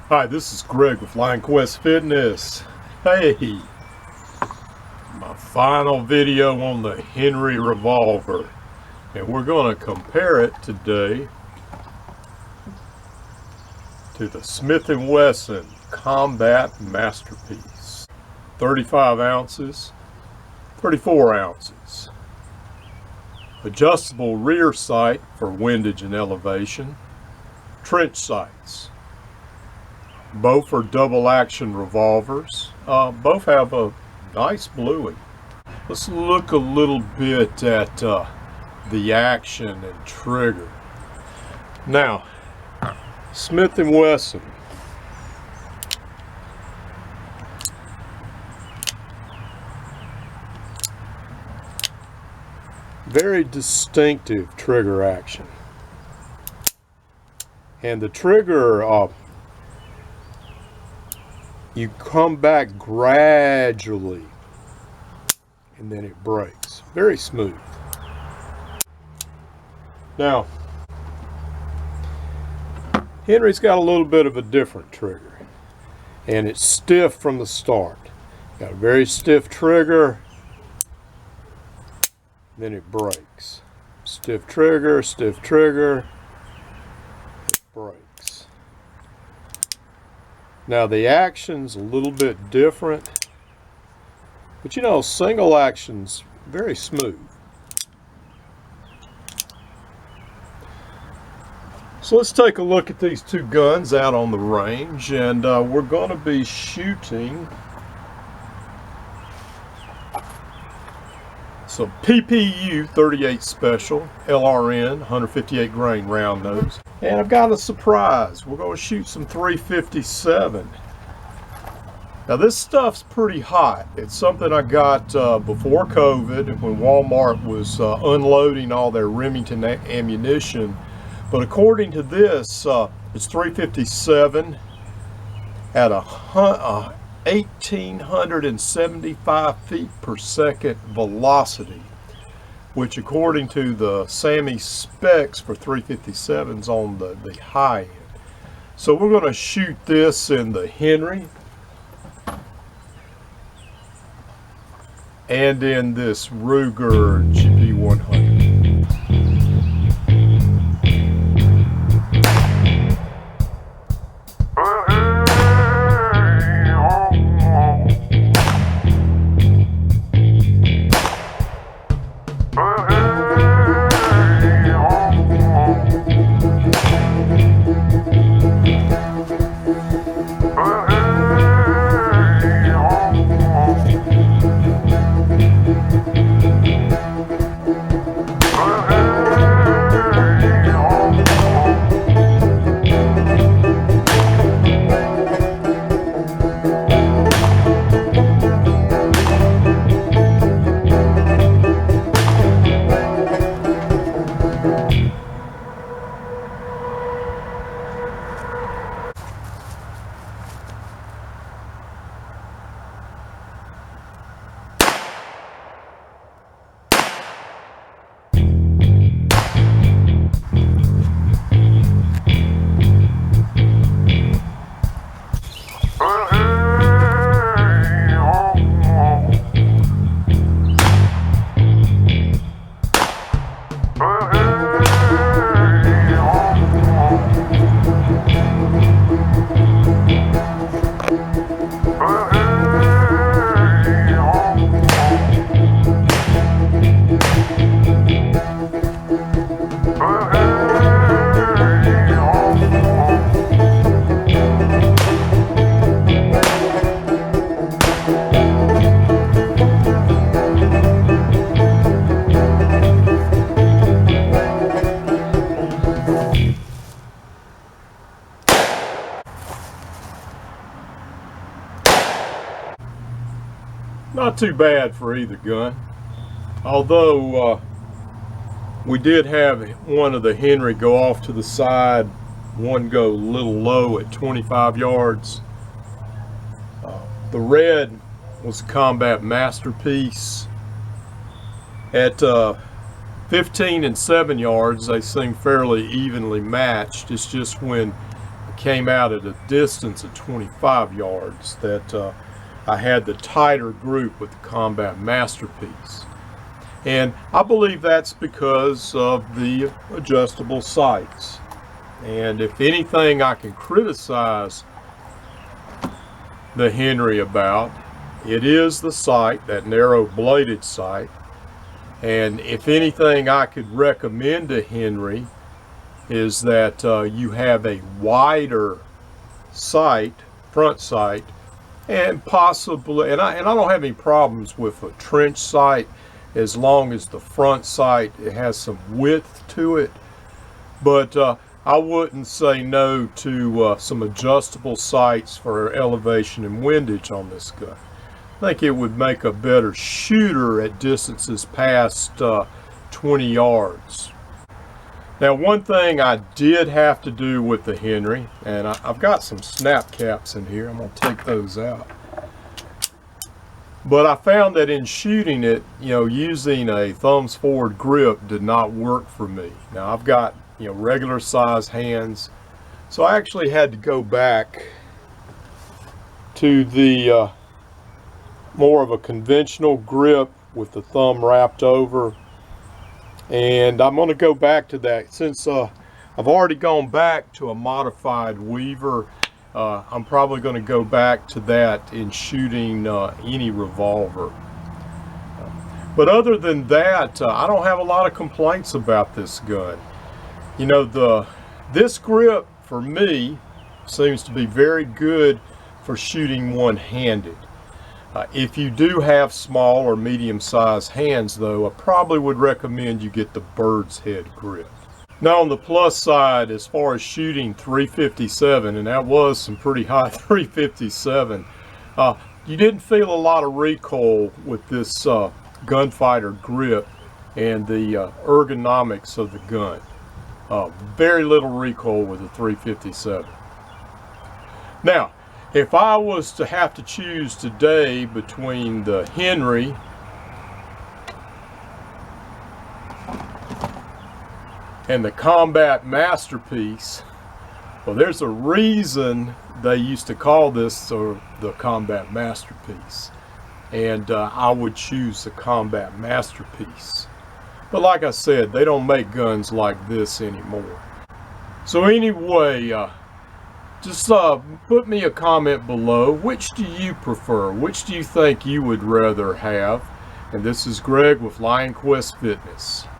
Hi, this is Greg with Lionquestfitness. Hey, my final video on the Henry Revolver, and we're going to compare it today to the Smith Wesson Combat Masterpiece. 35 ounces, 34 ounces. Adjustable rear sight for windage and elevation. Trench sights. Both are double action revolvers. Both have a nice bluing. Let's look a little bit at the action and trigger. Now, Smith & Wesson. Very distinctive trigger action. And the trigger, you come back gradually and then it breaks. Very smooth. Now, Henry's got a little bit of a different trigger, and it's stiff from the start. Got a very stiff trigger, then it breaks. Stiff trigger, it breaks. Now the action's a little bit different, but you know, single action's very smooth. So let's take a look at these two guns out on the range, and we're going to be shooting some PPU 38 Special LRN 158 grain round nose. And I've got a surprise. We're going to shoot some 357. Now this stuff's pretty hot. It's something I got before COVID when Walmart was unloading all their Remington ammunition. But according to this, it's 357 at 1,875 feet per second velocity, which according to the SAMI specs for 357s on the high end. So we're going to shoot this in the Henry and in this Ruger GP100. Not too bad for either gun, although we did have one of the Henry go off to the side, one go a little low at 25 yards. The red was a Combat Masterpiece. At 15 and 7 yards, they seem fairly evenly matched. It's just when came out at a distance of 25 yards that I had the tighter group with the Combat Masterpiece. And I believe that's because of the adjustable sights. And if anything I can criticize the Henry about, it is the sight, that narrow bladed sight. And if anything I could recommend to Henry is that you have a wider sight, front sight, and possibly, and I don't have any problems with a trench sight as long as the front sight, it has some width to it. But I wouldn't say no to some adjustable sights for elevation and windage on this gun. I think it would make a better shooter at distances past 20 yards. Now, one thing I did have to do with the Henry, and I've got some snap caps in here, I'm going to take those out. But I found that in shooting it, using a thumbs forward grip did not work for me. Now, I've got, regular size hands, so I actually had to go back to the more of a conventional grip with the thumb wrapped over. And I'm going to go back to that since I've already gone back to a modified Weaver. I'm probably going to go back to that in shooting any revolver. But other than that, I don't have a lot of complaints about this gun. This grip for me seems to be very good for shooting one-handed. If you do have small or medium-sized hands, though, I probably would recommend you get the bird's head grip. Now, on the plus side, as far as shooting 357, and that was some pretty high 357, you didn't feel a lot of recoil with this gunfighter grip and the ergonomics of the gun. Very little recoil with the 357. Now, if I was to have to choose today between the Henry and the Combat Masterpiece, well, there's a reason they used to call this the Combat Masterpiece. And I would choose the Combat Masterpiece. But like I said, they don't make guns like this anymore. So anyway, just put me a comment below. Which do you prefer? Which do you think you would rather have? And this is Greg with Lionquest Fitness.